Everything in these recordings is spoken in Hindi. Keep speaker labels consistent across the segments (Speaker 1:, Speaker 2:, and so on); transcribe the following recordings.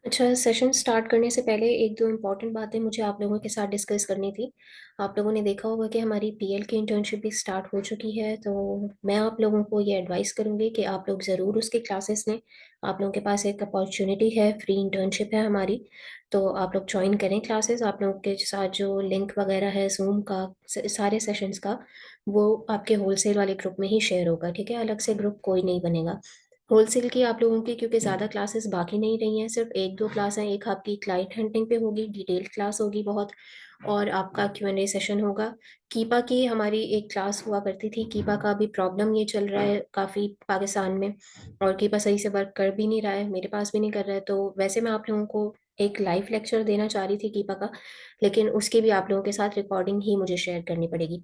Speaker 1: अच्छा, सेशन स्टार्ट करने से पहले एक दो इम्पॉर्टेंट बातें मुझे आप लोगों के साथ डिस्कस करनी थी। आप लोगों ने देखा होगा कि हमारी पीएल की इंटर्नशिप भी स्टार्ट हो चुकी है, तो मैं आप लोगों को ये एडवाइस करूँगी कि आप लोग ज़रूर उसकी क्लासेस लें। आप लोगों के पास एक अपॉर्चुनिटी है, फ्री इंटर्नशिप है हमारी, तो आप लोग ज्वाइन करें क्लासेस। आप लोगों के साथ जो लिंक वगैरह है ज़ूम का, सारे सेशंस का, वो आपके होलसेल वाले ग्रुप में ही शेयर होगा, ठीक है? अलग से ग्रुप कोई नहीं बनेगा। होलसेल की आप लोगों की क्योंकि ज़्यादा क्लासेस बाकी नहीं रही हैं, सिर्फ एक दो क्लास हैं। एक आपकी क्लाइंट हंटिंग पे होगी, डिटेल क्लास होगी बहुत, और आपका Q&A सेशन होगा। कीपा की हमारी एक क्लास हुआ करती थी। कीपा का भी प्रॉब्लम ये चल रहा है काफ़ी पाकिस्तान में, और कीपा सही से वर्क कर भी नहीं रहा है, मेरे पास भी नहीं कर रहा है। तो वैसे मैं आप लोगों को एक लाइव लेक्चर देना चाह रही थी कीपा का, लेकिन उसकी भी आप लोगों के साथ रिकॉर्डिंग ही मुझे शेयर करनी पड़ेगी।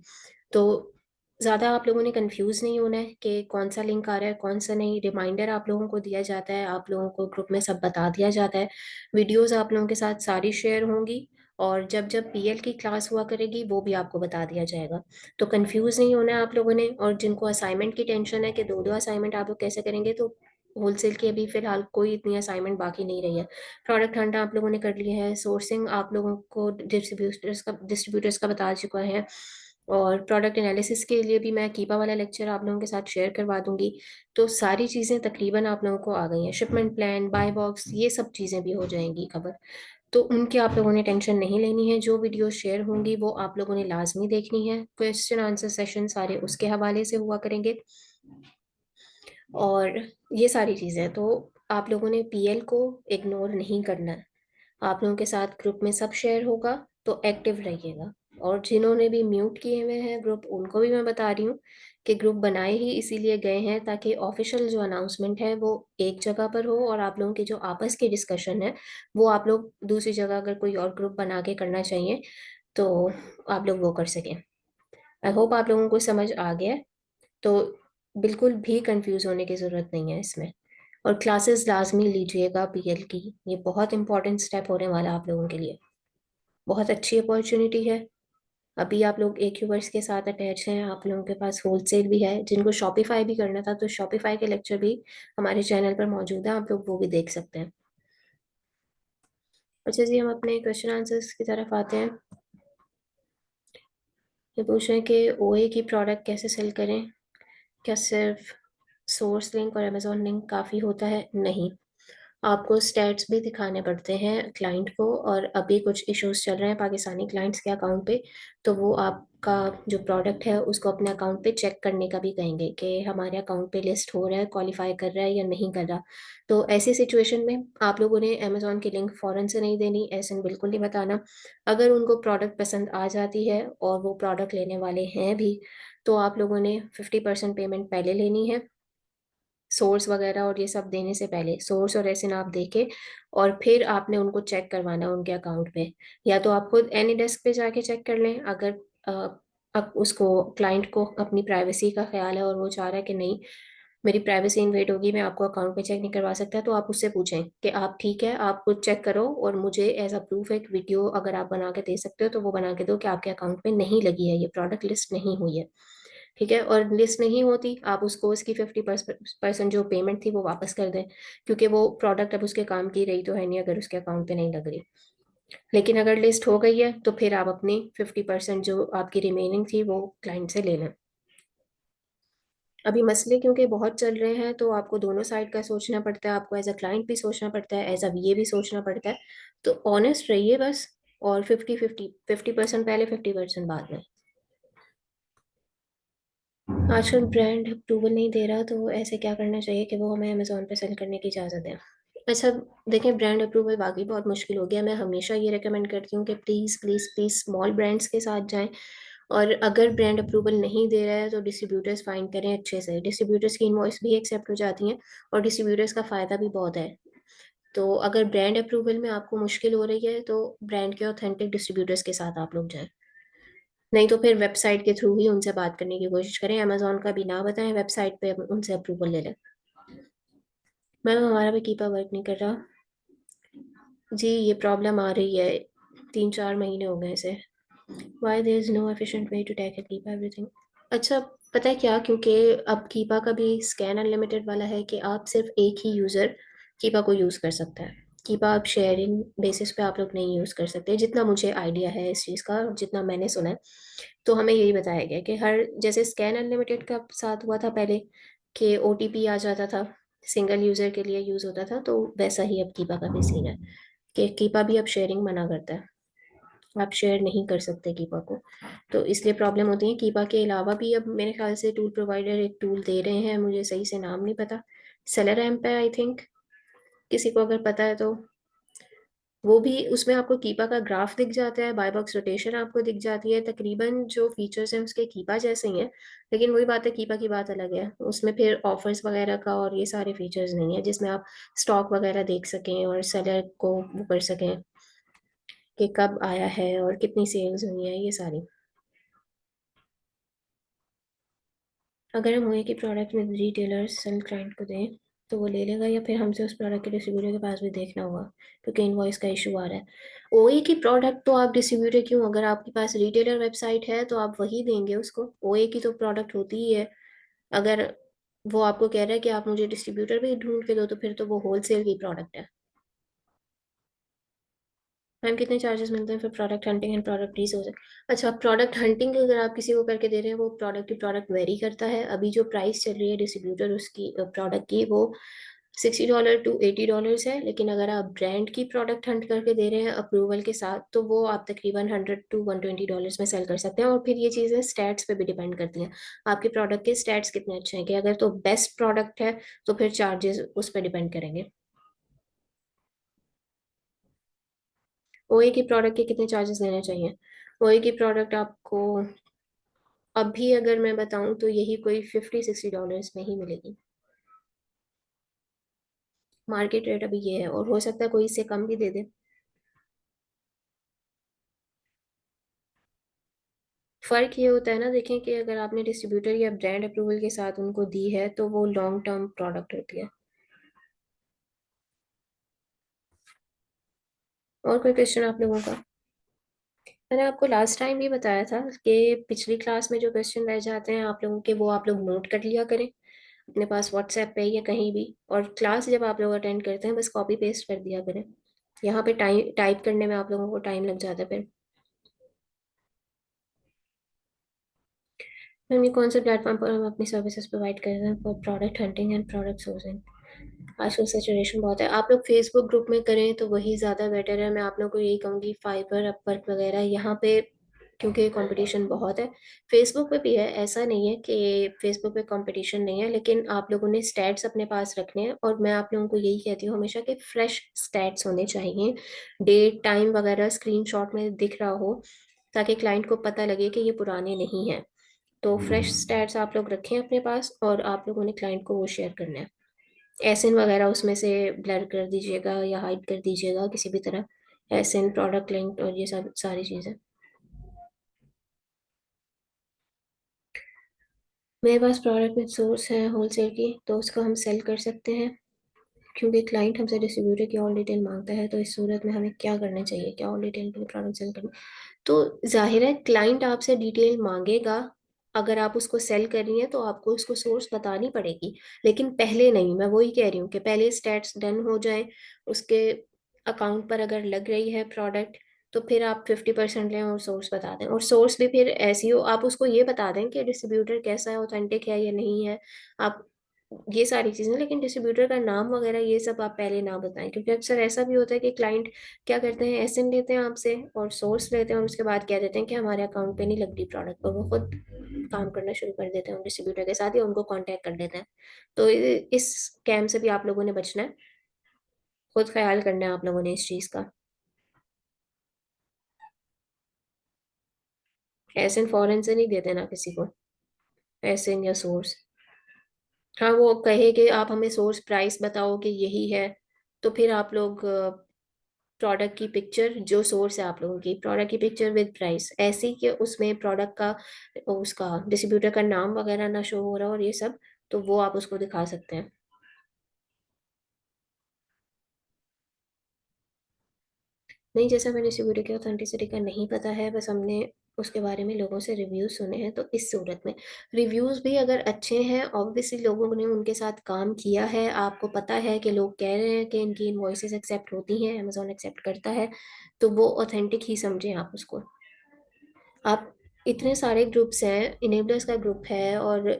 Speaker 1: तो ज़्यादा आप लोगों ने कंफ्यूज नहीं होना है कि कौन सा लिंक आ रहा है कौन सा नहीं। रिमाइंडर आप लोगों को दिया जाता है, आप लोगों को ग्रुप में सब बता दिया जाता है। वीडियोस आप लोगों के साथ सारी शेयर होंगी, और जब जब पीएल की क्लास हुआ करेगी वो भी आपको बता दिया जाएगा। तो कंफ्यूज नहीं होना है आप लोगों ने। और जिनको असाइनमेंट की टेंशन है कि दो दो असाइनमेंट आप लोग कैसे करेंगे, तो होलसेल की अभी फिलहाल कोई इतनी असाइनमेंट बाकी नहीं रही है। प्रोडक्ट हंट आप लोगों ने कर लिया है, सोर्सिंग आप लोगों को डिस्ट्रीब्यूटर्स का बता चुका है, और प्रोडक्ट एनालिसिस के लिए भी मैं कीपा वाला लेक्चर आप लोगों के साथ शेयर करवा दूंगी। तो सारी चीज़ें तकरीबन आप लोगों को आ गई हैं। शिपमेंट प्लान, बाय बॉक्स, ये सब चीज़ें भी हो जाएंगी कवर। तो उनकी आप लोगों ने टेंशन नहीं लेनी है। जो वीडियो शेयर होंगी वो आप लोगों ने लाजमी देखनी है। क्वेश्चन आंसर सेशन सारे उसके हवाले से हुआ करेंगे, और ये सारी चीज़ें तो आप लोगों ने पीएल को इग्नोर नहीं करना है। आप लोगों के साथ ग्रुप में सब शेयर होगा, तो एक्टिव रहिएगा। और जिन्होंने भी म्यूट किए हुए हैं ग्रुप, उनको भी मैं बता रही हूँ कि ग्रुप बनाए ही इसीलिए गए हैं ताकि ऑफिशियल जो अनाउंसमेंट है वो एक जगह पर हो, और आप लोगों की जो आपस की डिस्कशन है वो आप लोग दूसरी जगह अगर कोई और ग्रुप बना के करना चाहिए तो आप लोग वो कर सकें। आई होप आप लोगों को समझ आ गया है। तो बिल्कुल भी कंफ्यूज होने की ज़रूरत नहीं है इसमें। और क्लासेस लाजमी लीजिएगा पीएल की, ये बहुत इंपॉर्टेंट स्टेप होने वाला है आप लोगों के लिए। बहुत अच्छी अपॉर्चुनिटी है। अभी आप लोग एक यूवर्स के साथ अटैच हैं, आप लोगों के पास होलसेल भी है। जिनको शॉपिफाई भी करना था तो शॉपिफाई के लेक्चर भी हमारे चैनल पर मौजूद है, आप लोग वो भी देख सकते हैं। अच्छा जी, हम अपने क्वेश्चन आंसर्स की तरफ आते हैं। ये पूछ रहे हैं कि ओए की प्रोडक्ट कैसे सेल करें। क्या सिर्फ सोर्स लिंक और अमेजोन लिंक काफ़ी होता है? नहीं, आपको स्टैट्स भी दिखाने पड़ते हैं क्लाइंट को। और अभी कुछ इश्यूज चल रहे हैं पाकिस्तानी क्लाइंट्स के अकाउंट पे, तो वो आपका जो प्रोडक्ट है उसको अपने अकाउंट पे चेक करने का भी कहेंगे कि हमारे अकाउंट पे लिस्ट हो रहा है, क्वालिफाई कर रहा है या नहीं कर रहा। तो ऐसी सिचुएशन में आप लोगों ने अमेजोन की लिंक फ़ौरन से नहीं देनी, ऐसे बिल्कुल नहीं बताना। अगर उनको प्रोडक्ट पसंद आ जाती है और वो प्रोडक्ट लेने वाले हैं भी, तो आप लोगों ने 50% पेमेंट पहले लेनी है, सोर्स वगैरह और ये सब देने से पहले। सोर्स और एसिन आप देके और फिर आपने उनको चेक करवाना उनके अकाउंट पे। या तो आप खुद एनी डेस्क पे जाके चेक कर लें, अगर अब उसको क्लाइंट को अपनी प्राइवेसी का ख्याल है और वो चाह रहा है कि नहीं, मेरी प्राइवेसी इन्वेड होगी, मैं आपको अकाउंट पे चेक नहीं करवा सकता, तो आप उससे पूछें कि आप ठीक है, आप खुद चेक करो और मुझे एज अ प्रूफ एक वीडियो अगर आप बना के दे सकते हो तो वो बना के दो कि आपके अकाउंट पे नहीं लगी है, ये प्रोडक्ट लिस्ट नहीं हुई है। ठीक है? और लिस्ट नहीं होती, आप उसको उसकी 50% जो पेमेंट थी वो वापस कर दें, क्योंकि वो प्रोडक्ट अब उसके काम की रही तो है नहीं अगर उसके अकाउंट पे नहीं लग रही। लेकिन अगर लिस्ट हो गई है तो फिर आप अपनी 50% जो आपकी रिमेनिंग थी वो क्लाइंट से ले लें। अभी मसले क्योंकि बहुत चल रहे हैं तो आपको दोनों साइड का सोचना पड़ता है, आपको एज अ क्लाइंट भी सोचना पड़ता है, एज अ वीए भी सोचना पड़ता है। तो ऑनेस्ट रहिए बस, और 50% पहले 50% बाद में। आजकल ब्रांड अप्रूवल नहीं दे रहा, तो ऐसे क्या करना चाहिए कि वो हमें अमेजोन पे सेल करने की इजाज़त दें। अच्छा, देखें, ब्रांड अप्रूवल वाकई बहुत मुश्किल हो गया। मैं हमेशा ये रेकमेंड करती हूँ कि please please please small brands के साथ जाएं। और अगर ब्रांड अप्रूवल नहीं दे रहा है तो डिस्ट्रीब्यूटर्स फाइंड करें अच्छे से। डिस्ट्रीब्यूटर्स की इनवॉइस भी एक्सेप्ट हो जाती हैं, और डिस्ट्रीब्यूटर्स का फ़ायदा भी बहुत है। तो अगर ब्रांड अप्रूवल में आपको मुश्किल हो रही है तो ब्रांड के ऑथेंटिक डिस्ट्रीब्यूटर्स के साथ आप लोग जाएं। नहीं तो फिर वेबसाइट के थ्रू ही उनसे बात करने की कोशिश करें। अमेज़न का भी ना बताएँ, वेबसाइट पे उनसे अप्रूवल ले लें। मैम, हमारा भी कीपा वर्क नहीं कर रहा। जी, ये प्रॉब्लम आ रही है, 3-4 महीने हो गए इसे। Why there is no efficient way to tackle keeper everything. अच्छा, पता है क्या, क्योंकि अब कीपा का भी स्कैन अनलिमिटेड वाला है कि आप सिर्फ एक ही यूज़र कीपा को यूज़ कर सकता है। कीपा आप शेयरिंग बेसिस पे आप लोग नहीं यूज़ कर सकते, जितना मुझे आइडिया है इस चीज़ का, जितना मैंने सुना है। तो हमें यही बताया गया कि हर, जैसे स्कैन अनलिमिटेड का साथ हुआ था पहले, कि ओटीपी आ जाता था, सिंगल यूज़र के लिए यूज़ होता था, तो वैसा ही अब कीपा का भी सीन है कि कीपा भी अब शेयरिंग मना करता है। आप शेयर नहीं कर सकते कीपा को। तो इसलिए प्रॉब्लम होती है। कीपा के अलावा भी अब मेरे ख्याल से टूल प्रोवाइडर एक टूल दे रहे हैं, मुझे सही से नाम नहीं पता, सेलर एम्प है आई थिंक, किसी को अगर पता है तो। वो भी, उसमें आपको कीपा का ग्राफ दिख जाता है, बाय बॉक्स रोटेशन आपको दिख जाती है, तकरीबन जो फीचर्स हैं उसके कीपा जैसे ही हैं। लेकिन वही बात है, कीपा की बात अलग है, उसमें फिर ऑफर्स वगैरह का और ये सारे फीचर्स नहीं है जिसमें आप स्टॉक वगैरह देख सकें और सेलर को वो कर सकें कि कब आया है और कितनी सेल्स हुई है, ये सारी। अगर हम हुए कि प्रोडक्ट में रिटेलर सेल क्लाइंट को दें तो वो ले लेगा, या फिर हमसे उस प्रोडक्ट के डिस्ट्रीब्यूटर के पास भी देखना होगा, क्योंकि इनवॉइस का इशू आ रहा है। ओए की प्रोडक्ट तो आप डिस्ट्रीब्यूटर क्यों, अगर आपके पास रिटेलर वेबसाइट है तो आप वही देंगे उसको, ओए की तो प्रोडक्ट होती ही है। अगर वो आपको कह रहा है कि आप मुझे डिस्ट्रीब्यूटर भी ढूंढ के दो, तो फिर तो वो होलसेल की प्रोडक्ट है। मैम कितने चार्जेस मिलते हैं फिर product hunting and product resource? अच्छा, प्रोडक्ट हंटिंग अगर आप किसी को करके दे रहे हैं, वो प्रोडक्ट टू प्रोडक्ट वेरी करता है। अभी जो प्राइस चल रही है डिस्ट्रीब्यूटर उसकी प्रोडक्ट की, वो $60 to $80 है। लेकिन अगर आप ब्रांड की प्रोडक्ट हंट करके दे रहे हैं अप्रूवल के साथ, तो वो आप तकरीबन $100 to $120 में सेल कर सकते हैं। और फिर ये चीज़ें स्टैट्स पे भी डिपेंड करती हैं, आपके प्रोडक्ट के स्टैट्स कितने अच्छे हैं, कि अगर तो बेस्ट प्रोडक्ट है तो फिर चार्जेस उस पर डिपेंड करेंगे। ओए की प्रोडक्ट के कितने चार्जेस लेने चाहिए? ओए की प्रोडक्ट आपको अभी अगर मैं बताऊं तो यही कोई $50-60 में ही मिलेगी। मार्केट रेट अभी ये है, और हो सकता है कोई इससे कम भी दे दे। फर्क ये होता है ना, देखें कि अगर आपने डिस्ट्रीब्यूटर या ब्रांड अप्रूवल के साथ उनको दी है तो वो लॉन्ग टर्म प्रोडक्ट होती है। और कोई क्वेश्चन आप लोगों का? मैंने आपको लास्ट टाइम भी बताया था कि पिछली क्लास में जो क्वेश्चन रह जाते हैं आप लोगों के, वो आप लोग नोट कर लिया करें अपने पास व्हाट्सएप पे या कहीं भी, और क्लास जब आप लोग अटेंड करते हैं बस कॉपी पेस्ट कर दिया करें। यहाँ पे टाइम टाइप करने में आप लोगों को टाइम लग जाता है फिर। मैम ये कौन से प्लेटफॉर्म पर हम अपनी सर्विसेज प्रोवाइड कर रहे हैं for product hunting and product sourcing? आजकल सैचुरेशन बहुत है, आप लोग फेसबुक ग्रुप में करें तो वही ज़्यादा बेटर है। मैं आप लोगों को यही कहूँगी, फाइबर, अपवर्क वगैरह यहाँ पे, क्योंकि कंपटीशन बहुत है। फेसबुक पे भी है, ऐसा नहीं है कि फेसबुक पे कंपटीशन नहीं है, लेकिन आप लोगों ने स्टैट्स अपने पास रखने हैं। और मैं आप लोगों को यही कहती हूँ हमेशा कि फ्रेश स्टैट्स होने चाहिए, डेट टाइम वगैरह स्क्रीनशॉट में दिख रहा हो, ताकि क्लाइंट को पता लगे कि ये पुराने नहीं हैं। तो फ्रेश स्टैट्स आप लोग रखें अपने पास, और आप लोगों ने क्लाइंट को वो शेयर करना है। एसएन वगैरह उसमें से ब्लर कर दीजिएगा या हाइड कर दीजिएगा किसी भी तरह, एसएन, प्रोडक्ट लिंक और ये सब सारी चीज़ें। मेरे पास प्रोडक्ट में सोर्स है होलसेल की, तो उसको हम सेल कर सकते हैं। क्योंकि क्लाइंट हमसे डिस्ट्रीब्यूटर की ऑल डिटेल मांगता है, तो इस सूरत में हमें क्या करना चाहिए, क्या ऑल डिटेल के लिए प्रोडक्ट सेल करना? तो जाहिर है क्लाइंट आपसे डिटेल मांगेगा। अगर आप उसको सेल कर रही हैं तो आपको उसको सोर्स बतानी पड़ेगी, लेकिन पहले नहीं। मैं वही कह रही हूँ कि पहले स्टैट्स डन हो जाए, उसके अकाउंट पर अगर लग रही है प्रोडक्ट, तो फिर आप 50% लें और सोर्स बता दें। और सोर्स भी फिर ऐसी हो, आप उसको ये बता दें कि डिस्ट्रीब्यूटर कैसा है, ऑथेंटिक है या नहीं है। आप ये सारी चीजें, लेकिन डिस्ट्रीब्यूटर का नाम वगैरह ये सब आप पहले ना बताएं, क्योंकि अक्सर ऐसा भी होता है कि क्लाइंट क्या करते हैं, एसएन लेते हैं आपसे और सोर्स लेते हैं, और उसके बाद कह देते हैं कि हमारे अकाउंट पे नहीं लग रही प्रोडक्ट, और वो खुद काम करना शुरू कर देते हैं डिस्ट्रीब्यूटर के साथ, या उनको कांटेक्ट कर लेते हैं। तो इस स्कैम से भी आप लोगों ने बचना है, खुद ख्याल करना है आप लोगों ने इस चीज का। एसएन फॉरेन से नहीं देते ना किसी को, एसएन या सोर्स। हाँ, वो कहे कि आप हमें सोर्स प्राइस बताओ कि यही है, तो फिर आप लोग प्रोडक्ट की पिक्चर, जो सोर्स है आप लोगों की, प्रोडक्ट की पिक्चर विद प्राइस, ऐसी कि उसमें प्रोडक्ट का, उसका डिस्ट्रीब्यूटर का नाम वगैरह ना शो हो रहा हो और ये सब, तो वो आप उसको दिखा सकते हैं। नहीं, जैसा हमें डिस्ट्रीब्यूटर की ऑथेंटिसिटी का नहीं पता है, बस हमने उसके बारे में लोगों से रिव्यूज सुने हैं। तो इस सूरत में रिव्यूज भी अगर अच्छे हैं, ऑब्वियसली लोगों ने उनके साथ काम किया है, आपको पता है कि लोग कह रहे हैं कि इनकी इनवॉइसेस एक्सेप्ट होती हैं, अमेजोन एक्सेप्ट करता है, तो वो ऑथेंटिक ही समझें आप उसको। आप, इतने सारे ग्रुप्स हैं, इनेबलर्स का ग्रुप है और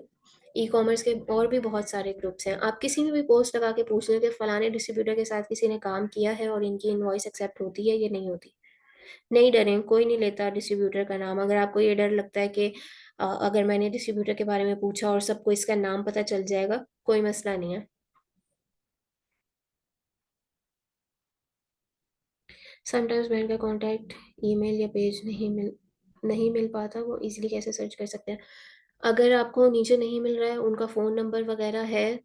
Speaker 1: ई कॉमर्स के और भी बहुत सारे ग्रुप्स हैं, आप किसी में भी पोस्ट लगा के पूछ लें कि फलाने डिस्ट्रीब्यूटर के साथ किसी ने काम किया है और इनकी इनवॉइस एक्सेप्ट होती है या नहीं होती। नहीं डरें, कोई नहीं लेता डिस्ट्रीब्यूटर का नाम। अगर आपको ये डर लगता है कि अगर मैंने डिस्ट्रीब्यूटर के बारे में पूछा और सबको इसका नाम पता चल जाएगा, कोई मसला नहीं है। समटाइम्स बैंक का कॉन्टैक्ट ईमेल या पेज नहीं मिल पाता, वो इजीली कैसे सर्च कर सकते हैं? अगर आपको नीचे नहीं मिल रहा है, उनका फ़ोन नंबर वगैरह है,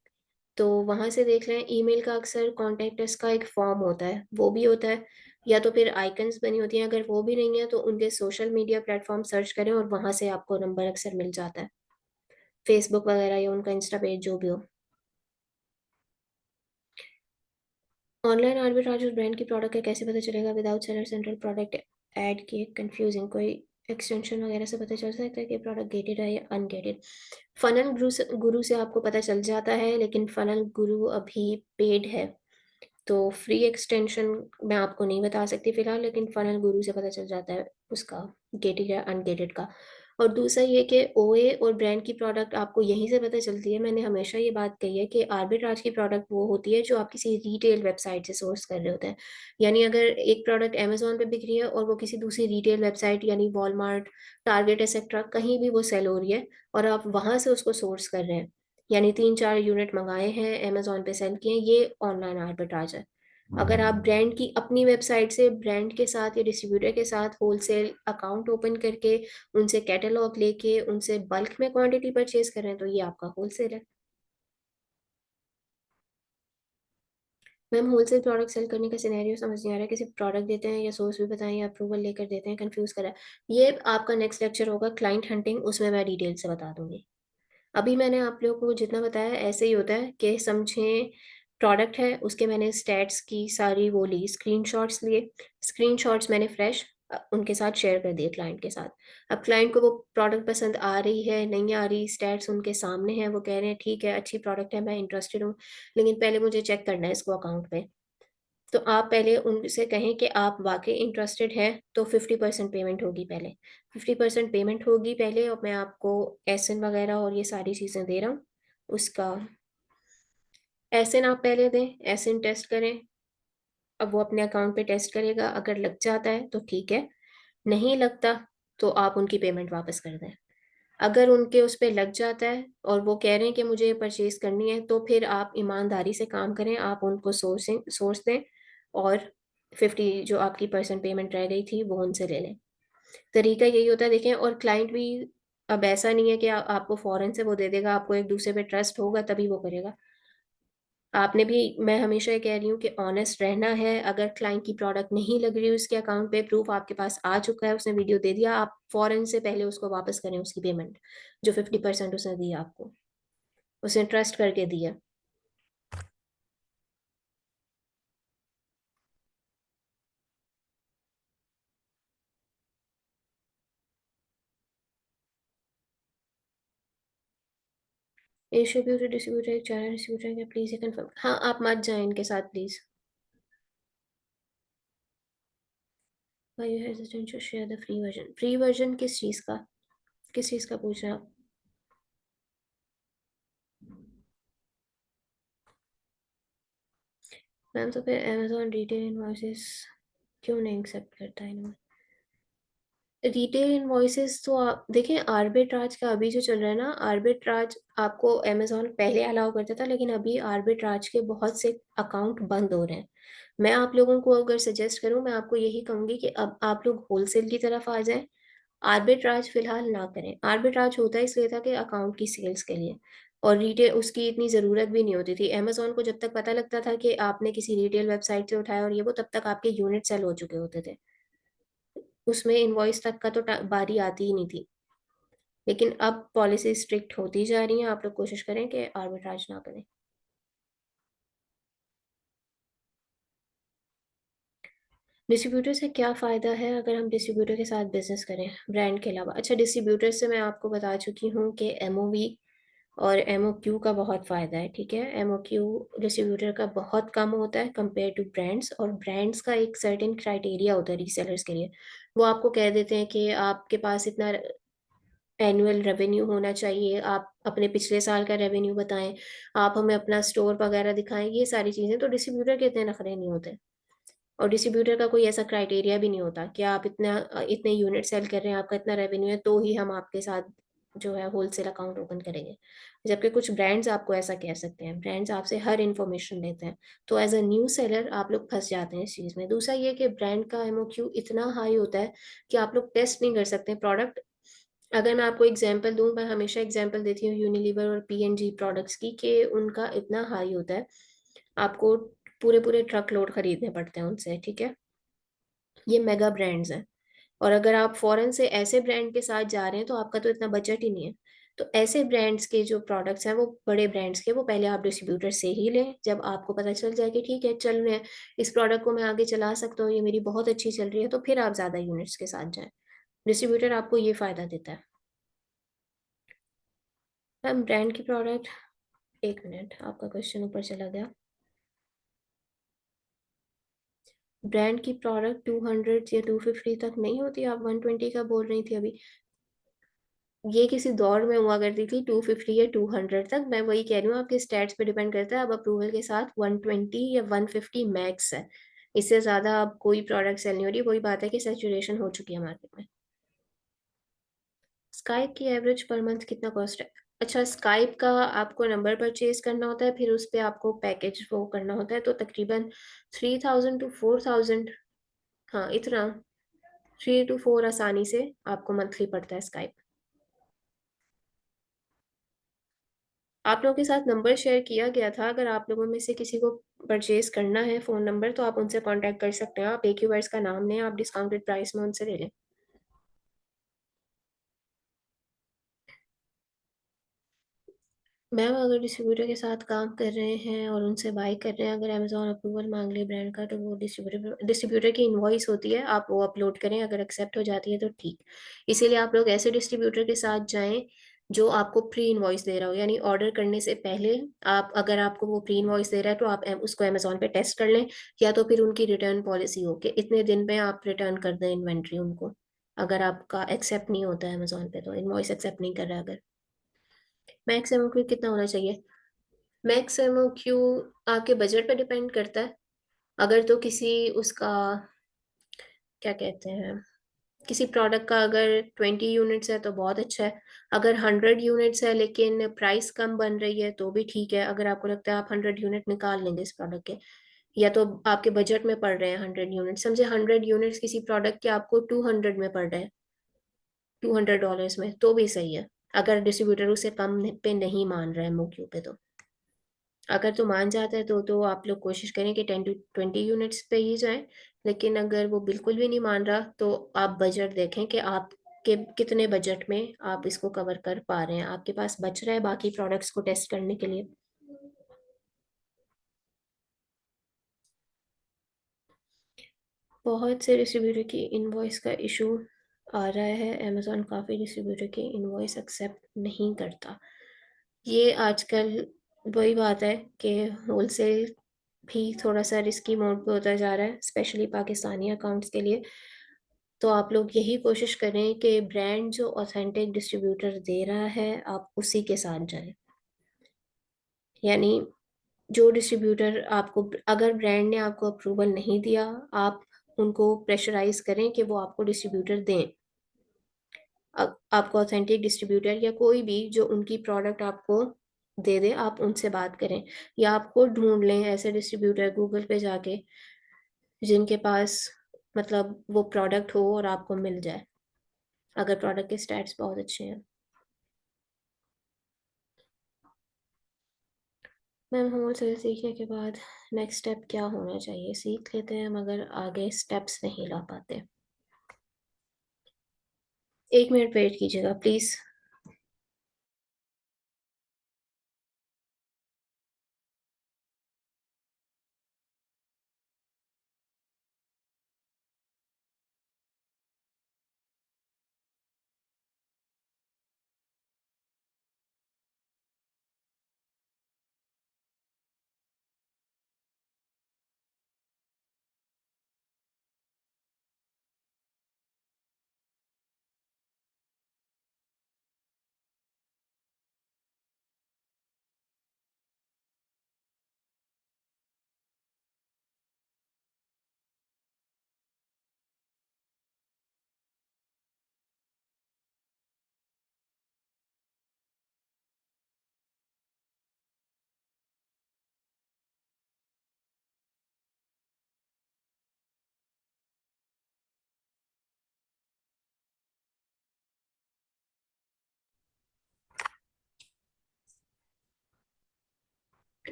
Speaker 1: तो वहाँ से देख लें। ईमेल का अक्सर कॉन्टैक्ट अस का एक फॉर्म होता है, वो भी होता है, या तो फिर आइकन्स बनी होती हैं। अगर वो भी नहीं है तो उनके सोशल मीडिया प्लेटफॉर्म सर्च करें और वहाँ से आपको नंबर अक्सर मिल जाता है, फेसबुक वगैरह या उनका इंस्टा पेज जो भी हो। ऑनलाइन आर्बिट्राज उस ब्रांड की प्रोडक्ट का कैसे पता चलेगा without seller central product add किए? कंफ्यूजिंग, कोई एक्सटेंशन वगैरह से पता चल सकता है कि प्रोडक्ट गेटेड है या अनगेटेड? फनल गुरु से आपको पता चल जाता है, लेकिन फनल गुरु अभी पेड है, तो फ्री एक्सटेंशन मैं आपको नहीं बता सकती फिलहाल, लेकिन फनल गुरु से पता चल जाता है उसका गेटेड या अनगेटेड का। और दूसरा ये कि ओए और ब्रांड की प्रोडक्ट आपको यहीं से पता चलती है। मैंने हमेशा ये बात कही है कि आर्बिट्राज की प्रोडक्ट वो होती है जो आप किसी रिटेल वेबसाइट से सोर्स कर रहे होते हैं। यानी अगर एक प्रोडक्ट अमेजोन पे बिक रही है और वो किसी दूसरी रिटेल वेबसाइट यानी वॉलमार्ट, टारगेट एक्सेट्रा कहीं भी वो सेल हो रही है और आप वहां से उसको सोर्स कर रहे हैं, यानी 3-4 यूनिट मंगाए हैं, अमेजोन पे सेल किए हैं, ये ऑनलाइन आर्बिट्राज है। अगर आप ब्रांड की अपनी वेबसाइट से ब्रांड के साथ या डिस्ट्रीब्यूटर के साथ होलसेल अकाउंट ओपन करके उनसे कैटलॉग लेके उनसे बल्क में क्वांटिटी परचेज कर रहे हैं, तो ये आपका होलसेल है। मैम, होलसेल प्रोडक्ट सेल करने का सिनेरियो समझ नहीं आ रहा है, किसी प्रोडक्ट देते हैं या सोर्स भी बताएं या अप्रूवल लेकर देते हैं, कंफ्यूज करा है। ये आपका नेक्स्ट लेक्चर होगा क्लाइंट हंटिंग, उसमें मैं डिटेल से बता दूंगी। अभी मैंने आप लोगों को जितना बताया ऐसे ही होता है कि समझें। प्रोडक्ट है, उसके मैंने स्टैट्स की सारी वो ली, स्क्रीनशॉट्स लिए, स्क्रीनशॉट्स मैंने फ्रेश उनके साथ शेयर कर दिए क्लाइंट के साथ। अब क्लाइंट को वो प्रोडक्ट पसंद आ रही है नहीं आ रही, स्टैट्स उनके सामने हैं, वो कह रहे हैं ठीक है अच्छी प्रोडक्ट है, मैं इंटरेस्टेड हूँ, लेकिन पहले मुझे चेक करना है इसको अकाउंट पे। तो आप पहले उनसे कहें कि आप वाकई इंटरेस्टेड हैं, तो 50% पेमेंट होगी पहले। 50% पेमेंट होगी पहले, और मैं आपको एसएन वगैरह और ये सारी चीज़ें दे रहा हूँ उसका। एसएन आप पहले दें, एसएन टेस्ट करें। अब वो अपने अकाउंट पे टेस्ट करेगा, अगर लग जाता है तो ठीक है, नहीं लगता तो आप उनकी पेमेंट वापस कर दें। अगर उनके उस पर लग जाता है और वो कह रहे हैं कि मुझे ये परचेज करनी है, तो फिर आप ईमानदारी से काम करें, आप उनको सोर्स दें और 50 जो आपकी परसेंट पेमेंट रह गई थी वो उनसे ले लें। तरीका यही होता है देखें। और क्लाइंट भी अब ऐसा नहीं है कि आपको फौरन से वो दे देगा, आपको एक दूसरे पे ट्रस्ट होगा तभी वो करेगा। आपने भी, मैं हमेशा ये कह रही हूँ कि ऑनेस्ट रहना है। अगर क्लाइंट की प्रोडक्ट नहीं लग रही, उसके अकाउंट पे प्रूफ आपके पास आ चुका है, उसने वीडियो दे दिया, आप फौरन से पहले उसको वापस करें उसकी पेमेंट, जो 50% उसने दी आपको, उसने ट्रस्ट करके दिया। एशिया ब्यूटी डिस्ट्रीब्यूटर एक चाइना डिस्ट्रीब्यूटर क्या, प्लीज ये कंफर्म। हाँ, आप मत जाएं इनके साथ please. Why you hesitant to share the free version? Free version किस चीज़ का, किस चीज़ का पूछ रहे हैं आप? मैम, तो फिर अमेजोन रिटेल इनवॉइसेस क्यों नहीं एक्सेप्ट करता है? रिटेल इनवॉइसेस तो आप देखें, आर्बिट्राज का अभी जो चल रहा है ना, आर्बिट्राज आपको अमेजोन पहले अलाउ करता था, लेकिन अभी आर्बिट्राज के बहुत से अकाउंट बंद हो रहे हैं। मैं आप लोगों को अगर सजेस्ट करूं, मैं आपको यही कहूंगी कि अब आप लोग होलसेल की तरफ आ जाएं, आर्बिट्राज फिलहाल ना करें। आर्बिट्राज होता है इसलिए था कि अकाउंट की सेल्स के लिए, और रिटेल उसकी इतनी ज़रूरत भी नहीं होती थी। अमेजोन को जब तक पता लगता था कि आपने किसी रिटेल वेबसाइट से उठाया और ये वो, तब तक आपके यूनिट सेल हो चुके होते थे, उसमें इनवॉइस तक का तो बारी आती ही नहीं थी। लेकिन अब पॉलिसी स्ट्रिक्ट होती जा रही है, आप लोग कोशिश करें कि आर्बिट्राज ना करें। डिस्ट्रीब्यूटर से क्या फ़ायदा है अगर हम डिस्ट्रीब्यूटर के साथ बिजनेस करें ब्रांड के अलावा? अच्छा, डिस्ट्रीब्यूटर से मैं आपको बता चुकी हूँ कि एमओवी और एमओक्यू का बहुत फ़ायदा है, ठीक है? एमओक्यू डिस्ट्रीब्यूटर का बहुत कम होता है कंपेयर टू ब्रांड्स, और ब्रांड्स का एक सर्टेन क्राइटेरिया होता है रीसेलर्स के लिए। वो आपको कह देते हैं कि आपके पास इतना एनुअल रेवेन्यू होना चाहिए, आप अपने पिछले साल का रेवेन्यू बताएँ, आप हमें अपना स्टोर वगैरह दिखाएँ, ये सारी चीज़ें। तो डिस्ट्रीब्यूटर के इतने नखरे नहीं होते। और डिस्ट्रीब्यूटर का कोई ऐसा क्राइटेरिया भी नहीं होता कि आप इतने यूनिट सेल कर रहे हैं, आपका इतना रेवेन्यू है, तो ही हम आपके साथ जो है होलसेल अकाउंट ओपन करेंगे। जबकि कुछ ब्रांड्स आपको ऐसा कह सकते हैं, ब्रांड्स आपसे हर इन्फॉर्मेशन लेते हैं। तो एज़ अ न्यू सेलर आप लोग फँस जाते हैं इस चीज़ में। दूसरा ये कि ब्रांड का एमओक्यू इतना हाई होता है कि आप लोग टेस्ट नहीं कर सकते प्रोडक्ट। अगर मैं आपको एग्ज़ाम्पल दूँ, मैं हमेशा एग्ज़ाम्पल देती हूँ यूनिलीवर और पी&जी प्रोडक्ट्स की, कि उनका इतना हाई होता है, आपको पूरे-पूरे ट्रक लोड खरीदने पड़ते हैं उनसे, ठीक है? ये मेगा ब्रांड्स हैं, और अगर आप फ़ॉरेन से ऐसे ब्रांड के साथ जा रहे हैं, तो आपका तो इतना बजट ही नहीं है। तो ऐसे ब्रांड्स के जो प्रोडक्ट्स हैं, वो बड़े ब्रांड्स के, वो पहले आप डिस्ट्रीब्यूटर से ही लें। जब आपको पता चल जाए कि ठीक है, चल रहे हैं, इस प्रोडक्ट को मैं आगे चला सकता हूँ, ये मेरी बहुत अच्छी चल रही है, तो फिर आप ज़्यादा यूनिट्स के साथ जाएँ। डिस्ट्रीब्यूटर आपको ये फ़ायदा देता है। मैम, ब्रांड की प्रोडक्ट, 1 मिनट, आपका क्वेश्चन ऊपर चला गया। ब्रांड की प्रोडक्ट 200 या 250 तक नहीं होती, आप 120 का बोल रही थी अभी। ये किसी दौर में हुआ करती थी 250 या 200 तक, मैं वही कह रही हूँ, आपके स्टैट्स पे डिपेंड करता है। अब अप्रूवल के साथ 120 या 150 मैक्स है। इससे ज़्यादा अब कोई प्रोडक्ट सेल नहीं हो रही, वही बात है कि सैचुरेशन हो चुकी है मार्केट में। स्काइप की एवरेज पर मंथ कितना कॉस्ट है? अच्छा, स्काइप का आपको नंबर परचेज़ करना होता है, फिर उस पे आपको पैकेज वो करना होता है, तो तकरीबन 3000 टू 4000, हाँ, इतना 3 टू 4 आसानी से आपको मंथली पड़ता है स्काइप। आप लोगों के साथ नंबर शेयर किया गया था, अगर आप लोगों में से किसी को परचेज़ करना है फ़ोन नंबर, तो आप उनसे कॉन्टैक्ट कर सकते हैं। आप एक्यूवर्स का नाम लें, आप डिस्काउंटेड प्राइस में उनसे ले लें। मैम, अगर डिस्ट्रीब्यूटर के साथ काम कर रहे हैं और उनसे बाय कर रहे हैं, अगर अमेज़न अप्रूवल माँग ले ब्रांड का, तो वो डिस्ट्रीब्यूटर की इनवॉइस होती है, आप वो अपलोड करें, अगर एक्सेप्ट हो जाती है तो ठीक। इसीलिए आप लोग ऐसे डिस्ट्रीब्यूटर के साथ जाएँ, जो आपको प्री इनवॉइस दे रहा हो, यानी ऑर्डर करने से पहले आप, अगर आपको वो प्री इनवॉइस दे रहा है, तो आप उसको अमेज़न पे टेस्ट कर लें, या तो फिर उनकी रिटर्न पॉलिसी हो कि इतने दिन में आप रिटर्न कर दें इन्वेंट्री उनको, अगर आपका एक्सेप्ट नहीं होता है अमेज़न पे, तो इनवॉइस एक्सेप्ट नहीं कर रहा है अगर। मैक्स एमओक्यू कितना होना चाहिए? मैक्स एमओक्यू आपके बजट पे डिपेंड करता है। अगर तो किसी उसका क्या कहते हैं, किसी प्रोडक्ट का अगर 20 यूनिट्स है तो बहुत अच्छा है। अगर 100 यूनिट्स है लेकिन प्राइस कम बन रही है, तो भी ठीक है। अगर आपको लगता है आप 100 यूनिट निकाल लेंगे इस प्रोडक्ट के, या तो आपके बजट में पड़ रहे हैं 100 यूनिट, समझे 100 यूनिट्स किसी प्रोडक्ट के आपको 200 में पड़ रहे हैं, $200 में, तो भी सही है। अगर डिस्ट्रीब्यूटर उसे कम पे नहीं मान रहा है एमओक्यू पे तो। अगर तो मान जाता है तो आप लोग कोशिश करें कि 10 टू 20 यूनिट्स पे ही जाएँ। लेकिन अगर वो बिल्कुल भी नहीं मान रहा, तो आप बजट देखें कि आपके कितने बजट में आप इसको कवर कर पा रहे हैं। आपके पास बच रहा है बाकी प्रोडक्ट्स को टेस्ट करने के लिए। बहुत से डिस्ट्रीब्यूटर की इनवॉइस का इशू आ रहा है। अमेज़न काफ़ी डिस्ट्रीब्यूटर की इनवॉइस एक्सेप्ट नहीं करता। ये आजकल वही बात है कि होलसेल भी थोड़ा-सा रिस्की मोड पे होता जा रहा है, स्पेशली पाकिस्तानी अकाउंट्स के लिए। तो आप लोग यही कोशिश करें कि ब्रांड जो ऑथेंटिक डिस्ट्रीब्यूटर दे रहा है, आप उसी के साथ जाएँ। यानी जो डिस्ट्रीब्यूटर आपको, अगर ब्रांड ने आपको अप्रूवल नहीं दिया, आप उनको प्रेशराइज़ करें कि वो आपको डिस्ट्रीब्यूटर दें। आपको ऑथेंटिक डिस्ट्रीब्यूटर या कोई भी जो उनकी प्रोडक्ट आपको दे दे, आप उनसे बात करें। या आप खुद ढूँढ लें ऐसे डिस्ट्रीब्यूटर गूगल पे जाके, जिनके पास मतलब वो प्रोडक्ट हो और आपको मिल जाए, अगर प्रोडक्ट के स्टैट्स बहुत अच्छे हैं। मैम, होलसेल सीखने के बाद नेक्स्ट स्टेप क्या होना चाहिए? सीख लेते हैं मगर आगे स्टेप्स नहीं ला पाते। 1 मिनट वेट कीजिएगा प्लीज़।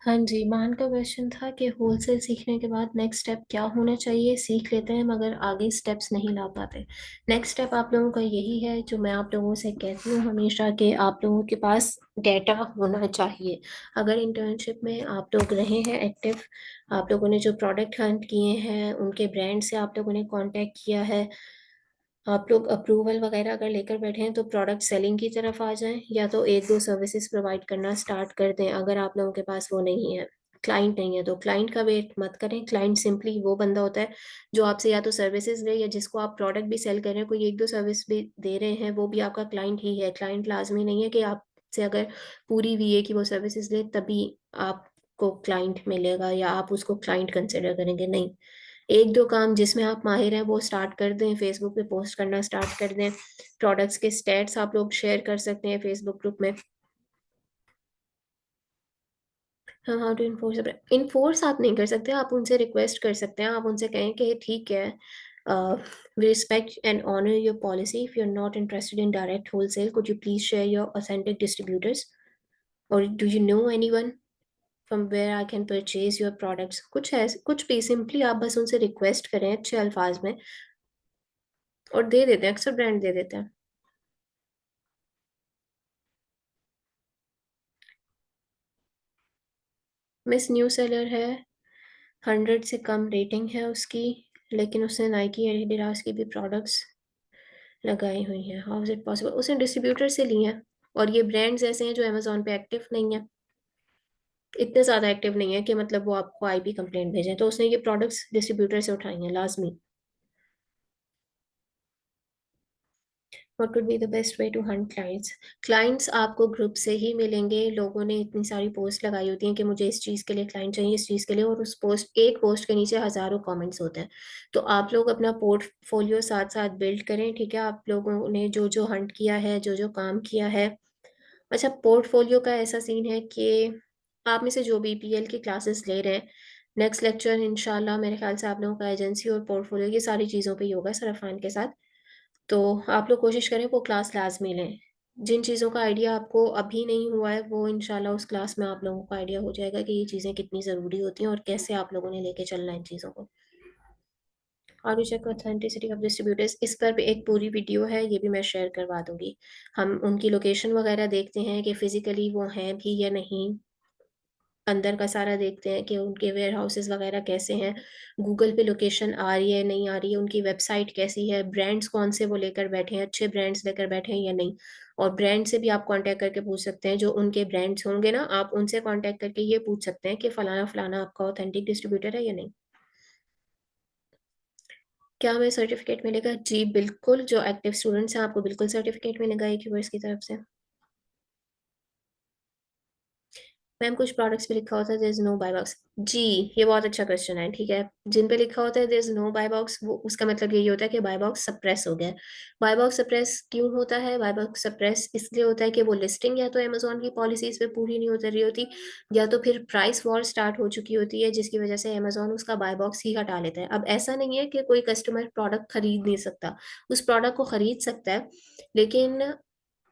Speaker 1: हाँ जी, मान का क्वेश्चन था कि होलसेल सीखने के बाद नेक्स्ट स्टेप क्या होना चाहिए। सीख लेते हैं मगर आगे स्टेप्स नहीं ला पाते। नेक्स्ट स्टेप आप लोगों का यही है जो मैं आप लोगों से कहती हूँ हमेशा, कि आप लोगों के पास डेटा होना चाहिए। अगर इंटर्नशिप में आप लोग रहे हैं एक्टिव, आप लोगों ने जो प्रोडक्ट हंट किए हैं उनके ब्रांड से आप लोगों ने कांटेक्ट किया है, आप लोग अप्रूवल वगैरह अगर लेकर बैठे हैं तो प्रोडक्ट सेलिंग की तरफ आ जाएं, या तो एक दो सर्विसेज प्रोवाइड करना स्टार्ट कर दें। अगर आप लोगों के पास वो नहीं है, क्लाइंट नहीं है, तो क्लाइंट का वेट मत करें। क्लाइंट सिंपली वो बंदा होता है जो आपसे या तो सर्विसेज ले, या जिसको आप प्रोडक्ट भी सेल कर रहे हैं, कोई एक दो सर्विस भी दे रहे हैं, वो भी आपका क्लाइंट ही है। क्लाइंट लाजमी नहीं है कि आपसे अगर पूरी वीए की वो सर्विसेज ले तभी आपको क्लाइंट मिलेगा या आप उसको क्लाइंट कंसिडर करेंगे, नहीं। एक दो काम जिसमें आप माहिर हैं वो स्टार्ट कर दें, फेसबुक पे पोस्ट करना स्टार्ट कर दें। प्रोडक्ट्स के स्टेट्स आप लोग शेयर कर सकते हैं फेसबुक ग्रुप में। हाँ, हाउ टू इन्फोर्स, इन्फोर्स आप नहीं कर सकते, आप उनसे रिक्वेस्ट कर सकते हैं। आप उनसे कहें कि ठीक है, we respect and honour your policy, if you are not interested in direct wholesale, could you please share your authentic distributors, और do you know anyone from where I can purchase your products. कुछ है, कुछ भी सिंपली आप बस उनसे रिक्वेस्ट करें अच्छे अल्फाज में, और दे देते हैं, अक्सर ब्रांड दे देते हैं। मिस न्यू सेलर है, 100 से कम रेटिंग है उसकी, लेकिन उसने नाइकी एडिडास की भी प्रोडक्ट्स लगाई हुई हैं। How is it possible? उसने डिस्ट्रीब्यूटर से ली हैं, और ये ब्रांड्स ऐसे हैं जो अमेजोन पे एक्टिव नहीं है, इतने ज़्यादा एक्टिव नहीं है कि मतलब वो आपको आईपी कंप्लेंट भेजें। तो उसने ये प्रोडक्ट्स डिस्ट्रीब्यूटर से उठाई हैं लाजमी। What would be the best way to hunt clients? Clients आपको ग्रुप से ही मिलेंगे। लोगों ने इतनी सारी पोस्ट लगाई होती हैं कि मुझे इस चीज़ के लिए क्लाइंट चाहिए, इस चीज़ के लिए, और उस पोस्ट, एक पोस्ट के नीचे हज़ारों कमेंट्स होते हैं। तो आप लोग अपना पोर्टफोलियो साथ साथ बिल्ड करें, ठीक है? आप लोगों ने जो जो हंट किया है, जो जो काम किया है। अच्छा, पोर्टफोलियो का ऐसा सीन है कि आप में से जो भी पीएल की क्लासेस ले रहे हैं, नेक्स्ट लेक्चर इंशाल्लाह मेरे ख्याल से आप लोगों का एजेंसी और पोर्टफोलियो की सारी चीज़ों पे ही होगा सरफान के साथ। तो आप लोग कोशिश करें वो क्लास लाज़मी लें। जिन चीज़ों का आइडिया आपको अभी नहीं हुआ है, वो इंशाल्लाह उस क्लास में आप लोगों को आइडिया हो जाएगा कि ये चीज़ें कितनी ज़रूरी होती हैं और कैसे आप लोगों ने लेके चलना है इन चीज़ों को। How to check authenticity of distributors, इस पर भी एक पूरी वीडियो है, ये भी मैं शेयर करवा दूँगी। हम उनकी लोकेशन वगैरह देखते हैं कि फ़िज़िकली वो हैं भी या नहीं। अंदर का सारा देखते हैं कि उनके वेयर हाउसेस वगैरह कैसे हैं, गूगल पे लोकेशन आ रही है नहीं आ रही है, उनकी वेबसाइट कैसी है, ब्रांड्स कौन से वो लेकर बैठे हैं, अच्छे ब्रांड्स लेकर बैठे हैं या नहीं। और ब्रांड से भी आप कांटेक्ट करके पूछ सकते हैं, जो उनके ब्रांड्स होंगे ना, आप उनसे कांटेक्ट करके ये पूछ सकते हैं कि फलाना फलाना आपका ऑथेंटिक डिस्ट्रीब्यूटर है या नहीं। क्या हमें सर्टिफिकेट मिलेगा? जी बिल्कुल, जो एक्टिव स्टूडेंट्स हैं आपको बिल्कुल सर्टिफिकेट मिलेगा एक यूनिवर्स की तरफ से। मैम कुछ प्रोडक्ट्स पे लिखा होता है there is no buy box. जी, ये बहुत अच्छा क्वेश्चन है, ठीक है। जिन पे लिखा होता है there is no buy box, वो उसका मतलब यही होता है कि बाय बॉक्स सप्रेस हो गया है। बाय बॉक्स सप्रेस क्यों होता है? बाय बॉक्स सप्रेस इसलिए होता है कि वो लिस्टिंग या तो अमेजोन की पॉलिसीज पे पूरी नहीं उतर रही होती, या तो फिर प्राइस वॉर स्टार्ट हो चुकी होती है, जिसकी वजह से अमेजोन उसका बाय बॉक्स ही हटा लेता है। अब ऐसा नहीं है कि कोई कस्टमर प्रोडक्ट खरीद नहीं सकता, उस प्रोडक्ट को खरीद सकता है, लेकिन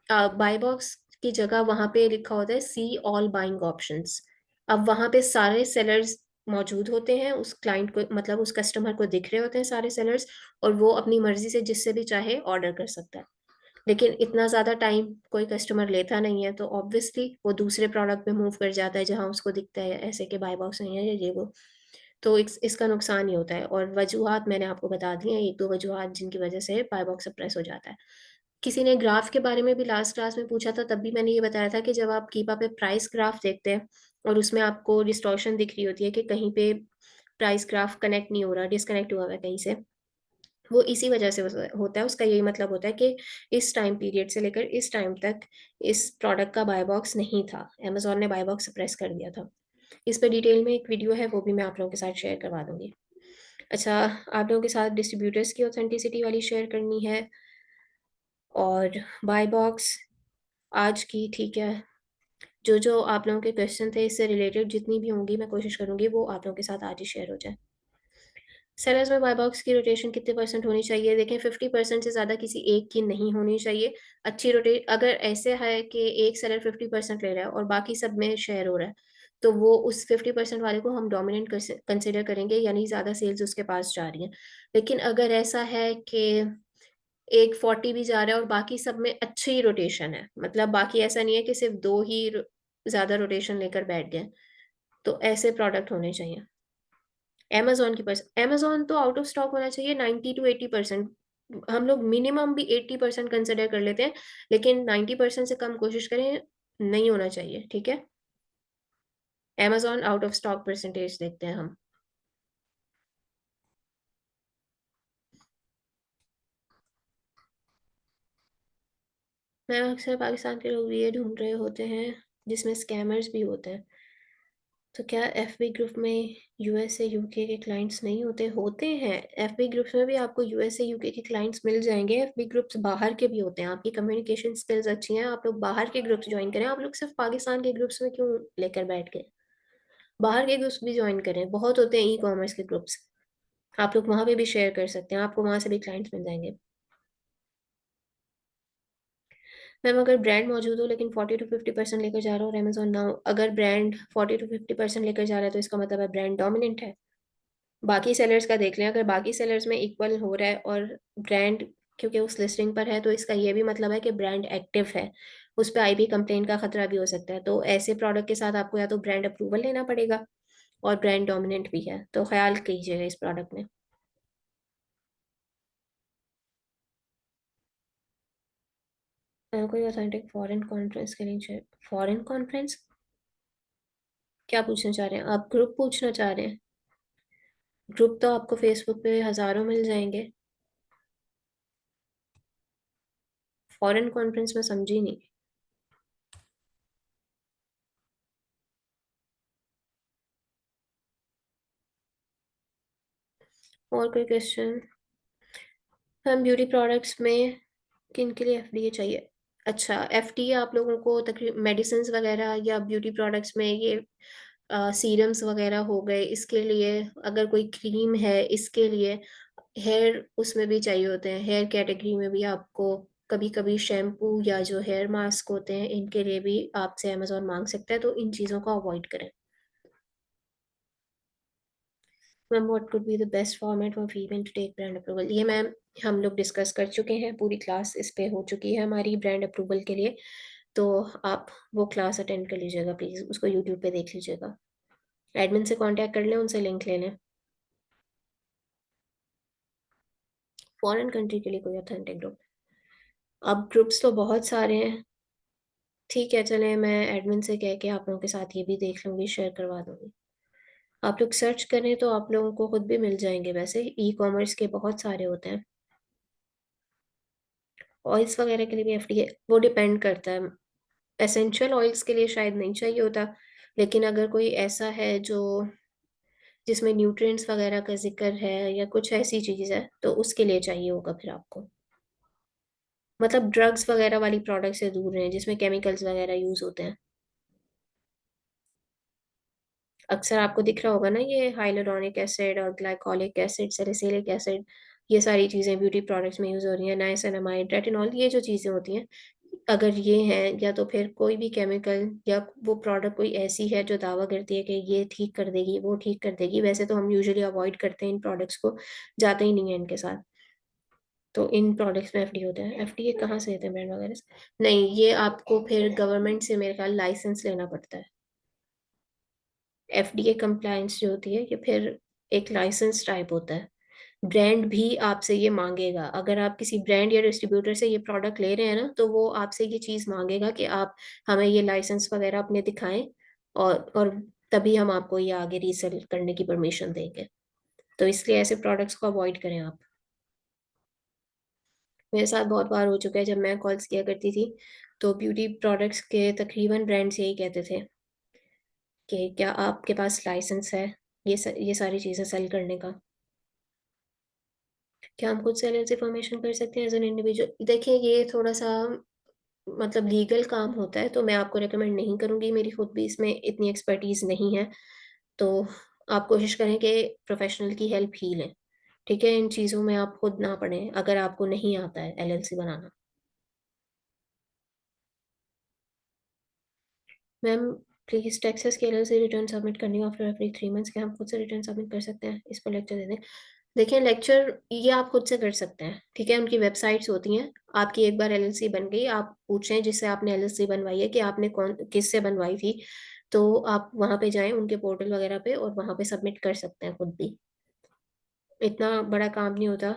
Speaker 1: बाय बॉक्स की जगह वहां पे लिखा होता है सी ऑल बाइंग ऑप्शंस। अब वहां पे सारे सेलर्स मौजूद होते हैं, उस क्लाइंट को मतलब उस कस्टमर को दिख रहे होते हैं सारे सेलर्स, और वो अपनी मर्जी से जिससे भी चाहे ऑर्डर कर सकता है। लेकिन इतना ज़्यादा टाइम कोई कस्टमर लेता नहीं है, तो ऑब्वियसली वो दूसरे प्रोडक्ट पे मूव कर जाता है जहां उसको दिखता है ऐसे कि बाय बॉक्स नहीं है ये वो। तो इसका नुकसान ही होता है, और वजूहात मैंने आपको बता दी हैं, एक दो वजूहात जिनकी वजह से बाय बॉक्स सप्रेस हो जाता है। किसी ने ग्राफ के बारे में भी लास्ट क्लास में पूछा था, तब भी मैंने ये बताया था कि जब आप कीपा पे प्राइस ग्राफ देखते हैं और उसमें आपको डिस्टॉर्शन दिख रही होती है कि कहीं पे प्राइस ग्राफ कनेक्ट नहीं हो रहा, डिस्कनेक्ट हुआ हुआ है कहीं से, वो इसी वजह से होता है। उसका यही मतलब होता है कि इस टाइम पीरियड से लेकर इस टाइम तक इस प्रोडक्ट का बाय बॉक्स नहीं था, अमेजोन ने बाय बॉक्स प्रेस कर दिया था। इस पर डिटेल में एक वीडियो है, वो भी मैं आप लोगों के साथ शेयर करवा दूंगी। अच्छा, आप लोगों के साथ डिस्ट्रीब्यूटर्स की ऑथेंटिसिटी वाली शेयर करनी है, और बाय बॉक्स आज की, ठीक है। जो जो आप लोगों के क्वेश्चन थे इससे रिलेटेड जितनी भी होंगी मैं कोशिश करूंगी वो आप लोगों के साथ आज ही शेयर हो जाए। सेलर्स में बाय बॉक्स की रोटेशन कितने परसेंट होनी चाहिए? देखें, 50% से ज़्यादा किसी एक की नहीं होनी चाहिए। अच्छी रोटे अगर ऐसे है कि एक सेलर 50% ले रहा है और बाकी सब में शेयर हो रहा है, तो वो उस 50% वाले को हम डोमिनेंट कंसिडर करेंगे, यानी ज्यादा सेल्स उसके पास जा रही हैं। लेकिन अगर ऐसा है कि एक 40 भी जा रहा है और बाकी सब में अच्छी रोटेशन है, मतलब बाकी ऐसा नहीं है कि सिर्फ दो ही ज्यादा रोटेशन लेकर बैठ गए, तो ऐसे प्रोडक्ट होने चाहिए। amazon की पास, amazon तो आउट ऑफ स्टॉक होना चाहिए 90 to 80%। हम लोग मिनिमम भी 80% कंसिडर कर लेते हैं, लेकिन 90% से कम कोशिश करें, नहीं होना चाहिए, ठीक है। amazon out of stock percentage देखते हैं हम। मैं अक्सर पाकिस्तान के लोग ये ढूंढ रहे होते हैं जिसमें स्कैमर्स भी होते हैं। तो क्या एफबी ग्रुप में यूएसए यूके के क्लाइंट्स नहीं होते? होते हैं। एफबी ग्रुप्स में भी आपको यूएसए यूके के क्लाइंट्स मिल जाएंगे। एफबी ग्रुप्स बाहर के भी होते हैं। आपकी कम्युनिकेशन स्किल्स अच्छी हैं, आप लोग बाहर के ग्रुप्स ज्वाइन करें। आप लोग सिर्फ पाकिस्तान के ग्रुप्स में क्यों लेकर बैठ गए? बाहर के ग्रुप्स भी ज्वाइन करें, बहुत होते हैं ई कॉमर्स के ग्रुप्स। आप लोग वहां पे भी शेयर कर सकते हैं, आपको वहां से भी क्लाइंट्स मिल जाएंगे। मैम अगर ब्रांड मौजूद हो लेकिन 40 to 50% लेकर जा रहा हो, अमेजोन ना हो, अगर ब्रांड 40 to 50% लेकर जा रहा है तो इसका मतलब है ब्रांड डोमिनेंट है। बाकी सेलर्स का देख लें, अगर बाकी सेलर्स में इक्वल हो रहा है और ब्रांड क्योंकि उस लिस्टिंग पर है, तो इसका ये भी मतलब है कि ब्रांड एक्टिव है। उस पर आईपी कंप्लेंट का खतरा भी हो सकता है, तो ऐसे प्रोडक्ट के साथ आपको या तो ब्रांड अप्रूवल लेना पड़ेगा और ब्रांड डोमिनेंट भी है, तो ख्याल कीजिएगा इस प्रोडक्ट में। कोई ऑथेंटिक फॉरेन कॉन्फ्रेंस के लिए चाहिए? Foreign conference? क्या पूछना चाह रहे हैं आप? ग्रुप पूछना चाह रहे हैं? ग्रुप तो आपको फेसबुक पे हजारों मिल जाएंगे। फॉरेन कॉन्फ्रेंस में समझी नहीं। और कोई क्वेश्चन? हम ब्यूटी प्रोडक्ट्स में किन के लिए एफडीए चाहिए? अच्छा, एफडीए आप लोगों को तकरीबन मेडिसिन वगैरह या ब्यूटी प्रोडक्ट्स में ये सीरम्स वगैरह हो गए, इसके लिए। अगर कोई क्रीम है इसके लिए। हेयर उसमें भी चाहिए होते हैं, हेयर कैटेगरी में भी आपको कभी कभी शैम्पू या जो हेयर मास्क होते हैं इनके लिए भी आपसे अमेजोन मांग सकता है, तो इन चीज़ों को अवॉइड करें। Ma'am what could be the best format for female to take brand approval? ये मैम हम लोग डिस्कस कर चुके हैं, पूरी क्लास इस पे हो चुकी है हमारी ब्रांड अप्रूवल के लिए। तो आप वो क्लास अटेंड कर लीजिएगा प्लीज़, उसको यूट्यूब पे देख लीजिएगा। एडमिन से कांटेक्ट कर लें, उनसे लिंक ले लें। फॉरेन कंट्री के लिए कोई ऑथेंटिक ग्रुप? अब ग्रुप्स तो बहुत सारे हैं। ठीक है, चलें, मैं एडमिन से कह के आप लोगों के साथ ये भी देख लूंगी, शेयर करवा दूंगी। आप लोग सर्च करें तो आप लोगों को खुद भी मिल जाएंगे, वैसे ई कॉमर्स के बहुत सारे होते हैं। ऑयल्स वगैरह के लिए भी एफडीए, वो डिपेंड करता है। एसेंशियल ऑयल्स के लिए शायद नहीं चाहिए होता, लेकिन अगर कोई ऐसा है जो जिसमें न्यूट्रिएंट्स वगैरह का जिक्र है या कुछ ऐसी चीज़ है, तो उसके लिए चाहिए होगा फिर आपको। मतलब ड्रग्स वगैरह वाली प्रोडक्ट से दूर रहें जिसमें केमिकल्स वगैरह यूज होते हैं। अक्सर आपको दिख रहा होगा ना, ये हाइलुरोनिक एसिड और ग्लाइकोलिक एसिड, सैलिसिलिक एसिड, ये सारी चीज़ें ब्यूटी प्रोडक्ट्स में यूज हो रही हैं। नाइसिनामाइड, रेटिनॉल, ये जो चीज़ें होती हैं, अगर ये हैं या तो फिर कोई भी केमिकल या वो प्रोडक्ट कोई ऐसी है जो दावा करती है कि ये ठीक कर देगी, वो ठीक कर देगी, वैसे तो हम यूजुअली अवॉइड करते हैं इन प्रोडक्ट्स को, जाते ही नहीं है इनके साथ। तो इन प्रोडक्ट्स में एफडी होता है। एफडीए कहाँ से देते हैं ब्रांड वगैरह से? नहीं, ये आपको फिर गवर्नमेंट से मेरे ख्याल लाइसेंस लेना पड़ता है। एफडीए कंप्लायंस जो होती है ये फिर एक लाइसेंस टाइप होता है। ब्रांड भी आपसे ये मांगेगा, अगर आप किसी ब्रांड या डिस्ट्रीब्यूटर से ये प्रोडक्ट ले रहे हैं ना, तो वो आपसे ये चीज़ मांगेगा कि आप हमें ये लाइसेंस वगैरह अपने दिखाएं, और तभी हम आपको ये आगे रीसेल करने की परमिशन देंगे। तो इसलिए ऐसे प्रोडक्ट्स को अवॉइड करें आप। मेरे साथ बहुत बार हो चुका है, जब मैं कॉल्स किया करती थी तो ब्यूटी प्रोडक्ट्स के तकरीबन ब्रांड्स यही कहते थे कि क्या आपके पास लाइसेंस है ये सारी चीज़ें सेल करने का? क्या हम खुद सेलर्स इंफॉर्मेशन कर सकते हैं एज एन इंडिविजुअल? देखिए, ये थोड़ा सा मतलब लीगल काम होता है, तो मैं आपको रेकमेंड नहीं करूंगी, मेरी खुद भी इसमें इतनी एक्सपर्टीज नहीं है। तो आप कोशिश करें कि प्रोफेशनल की हेल्प ही लें। ठीक है, इन चीज़ों में आप खुद ना पड़ें अगर आपको नहीं आता है LLC banana. Ma'am please Texas के अलग से रिटर्न सबमिट करनी आफ्टर एवरी 3 मंथ्स, क्या हम खुद से रिटर्न सबमिट कर सकते हैं, इस पर लेक्चर दे दें? देखिए लेक्चर ये आप खुद से कर सकते हैं, ठीक है, उनकी वेबसाइट्स होती हैं। आपकी एक बार एलएलसी बन गई, आप पूछें जिससे आपने एलएलसी बनवाई है कि आपने कौन किससे बनवाई थी, तो आप वहां पे जाएं उनके पोर्टल वगैरह पे और वहां पे सबमिट कर सकते हैं खुद भी। इतना बड़ा काम नहीं होता।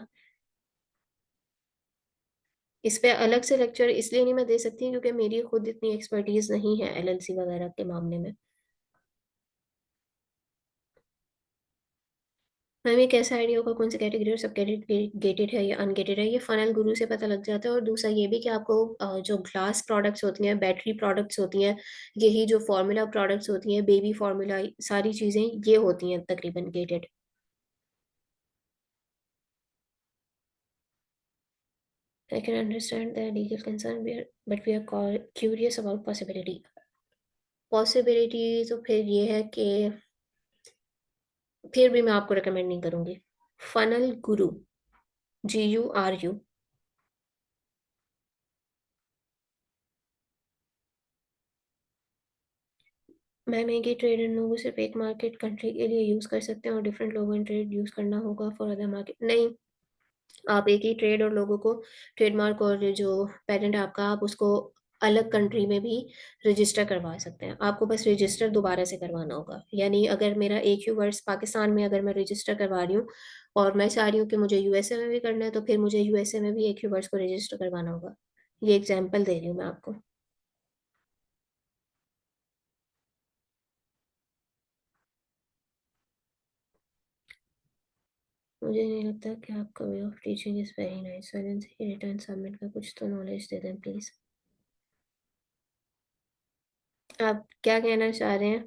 Speaker 1: इस पे अलग से लेक्चर इसलिए नहीं मैं दे सकती क्योंकि मेरी खुद इतनी एक्सपर्टीज नहीं है एलएलसी वगैरह के मामले में। मैम ये कैसा आइडिया होगा कौन सी कैटेगरी और सब गेटेड है या अनगेटेड है? ये फनल गुरु से पता लग जाता है। और दूसरा ये भी कि आपको जो ग्लास प्रोडक्ट्स होती हैं, बैटरी प्रोडक्ट्स होती हैं, यही जो फार्मूला प्रोडक्ट्स होती हैं, बेबी फार्मूला, सारी चीजें ये होती हैं तकरीबन gated. I can understand the legal concern but we are curious about possibility. Possibility तो फिर ये है कि फिर भी मैं आपको रिकमेंड नहीं करूंगी। फनल गुरु, GURU। मैम एक ही ट्रेड इन लोगों सिर्फ एक मार्केट कंट्री के लिए यूज कर सकते हैं और डिफरेंट लोगों इन ट्रेड यूज करना होगा फॉर अदर मार्केट? नहीं, आप एक ही ट्रेड और लोगों को ट्रेडमार्क और जो पेटेंट आपका आप उसको अलग कंट्री में भी रजिस्टर करवा सकते हैं। आपको बस रजिस्टर दोबारा से करवाना होगा। यानी अगर मेरा एक ही वर्ड्स पाकिस्तान में अगर मैं रजिस्टर करवा रही हूँ और मैं चाह रही हूँ कि मुझे यूएसए में भी करना है, तो फिर मुझे यूएसए में भी एक ही वर्ड्स को रजिस्टर करवाना होगा। ये एग्जाम्पल दे रही हूँ मैं आपको। मुझे नहीं लगता कि आपका way of teaching is very nice. Valency return submit का कुछ तो नॉलेज दे दें प्लीज। आप क्या कहना चाह रहे हैं?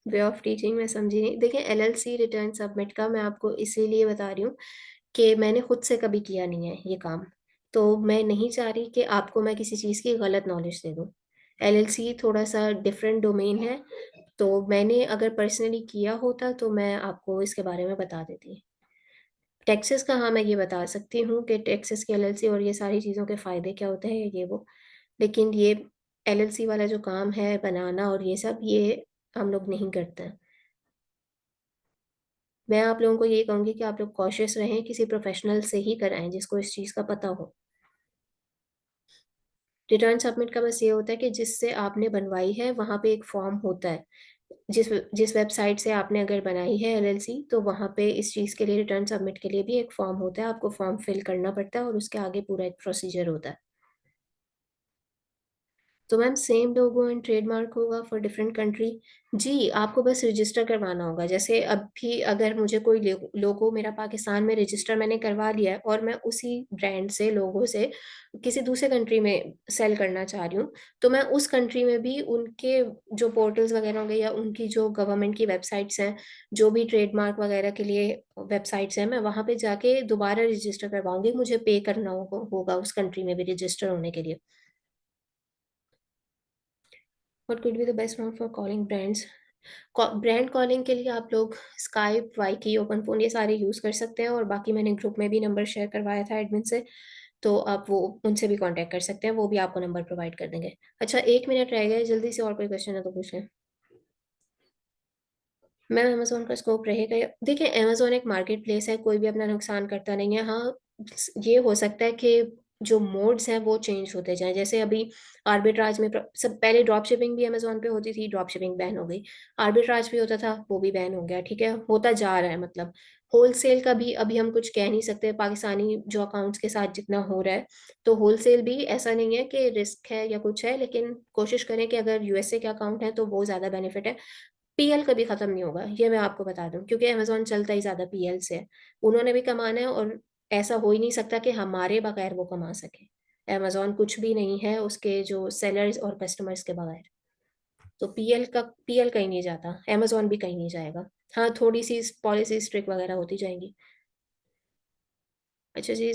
Speaker 1: वे ऑफ टीचिंग में समझी नहीं। देखिए एलएलसी रिटर्न सबमिट का मैं आपको इसीलिए बता रही हूँ कि मैंने खुद से कभी किया नहीं है ये काम। तो मैं नहीं चाह रही कि आपको मैं किसी चीज़ की गलत नॉलेज दे दूँ। एलएलसी थोड़ा सा डिफरेंट डोमेन है। तो मैंने अगर पर्सनली किया होता तो मैं आपको इसके बारे में बता देती। टैक्सेस का हाँ मैं ये बता सकती हूँ कि टैक्सेस की एलएलसी और ये सारी चीज़ों के फ़ायदे क्या होते हैं ये वो। लेकिन ये एलएलसी वाला जो काम है बनाना और ये सब, ये हम लोग नहीं करते हैं। मैं आप लोगों को ये कहूंगी कि आप लोग कॉशियस रहें, किसी प्रोफेशनल से ही कराएं जिसको इस चीज़ का पता हो। रिटर्न सबमिट का बस ये होता है कि जिससे आपने बनवाई है वहां पे एक फॉर्म होता है। जिस जिस वेबसाइट से आपने अगर बनाई है एलएलसी, तो वहां पे इस चीज़ के लिए रिटर्न सबमिट के लिए भी एक फॉर्म होता है। आपको फॉर्म फिल करना पड़ता है और उसके आगे पूरा एक प्रोसीजर होता है। तो ma'am same logo and trademark होगा फॉर डिफरेंट कंट्री। जी, आपको बस रजिस्टर करवाना होगा। जैसे अभी अगर मुझे कोई लोगो मेरा पाकिस्तान में रजिस्टर मैंने करवा लिया है और मैं उसी ब्रांड से लोगो से किसी दूसरे कंट्री में सेल करना चाह रही हूँ, तो मैं उस कंट्री में भी उनके जो पोर्टल्स वगैरह होंगे या उनकी जो गवर्नमेंट की वेबसाइट्स हैं, जो भी ट्रेडमार्क वगैरह के लिए वेबसाइट्स हैं, मैं वहां पे जाके दोबारा रजिस्टर करवाऊंगी। मुझे पे करना होगा उस कंट्री में भी रजिस्टर होने के लिए। What could be the best mode for calling brands? Brand calling के लिए आप लोग स्काइप, वाइकी, ओपन फोन ये सारे यूज कर सकते हैं। और बाकी मैंने ग्रुप में भी नंबर शेयर करवाया था एडमिन से, तो आप वो उनसे भी कांटेक्ट कर सकते हैं, वो भी आपको नंबर प्रोवाइड कर देंगे। अच्छा 1 मिनट रह गए, जल्दी से और कोई क्वेश्चन है तो पूछ लें। मैम अमेजोन का स्कोप रहेगा देखिए अमेजोन एक मार्केट प्लेस है, कोई भी अपना नुकसान करता नहीं है। हाँ, ये हो सकता है कि जो मोड्स हैं वो चेंज होते जाएं। जैसे अभी आर्बिट्राज में सब पहले ड्रॉप शिपिंग भी अमेजोन पे होती थी, ड्रॉप शिपिंग बैन हो गई। आर्बिट्राज भी होता था, वो भी बैन हो गया। ठीक है, होता जा रहा है। मतलब होलसेल का भी अभी हम कुछ कह नहीं सकते पाकिस्तानी जो अकाउंट्स के साथ जितना हो रहा है। तो होलसेल भी ऐसा नहीं है कि रिस्क है या कुछ है, लेकिन कोशिश करें कि अगर यूएसए के अकाउंट है तो वो ज्यादा बेनिफिट है। पीएल कभी खत्म नहीं होगा, ये मैं आपको बता दूं, क्योंकि अमेजोन चलता ही ज्यादा पीएल से है। उन्होंने भी कमाना है और ऐसा हो ही नहीं सकता कि हमारे बगैर वो कमा सके। अमेजोन कुछ भी नहीं है उसके जो सेलर्स और कस्टमर्स के बगैर। तो पीएल कहीं नहीं जाता, अमेजोन भी कहीं नहीं जाएगा। हाँ, थोड़ी सी पॉलिसी स्ट्रिक्ट वगैरह होती जाएंगी। अच्छा जी।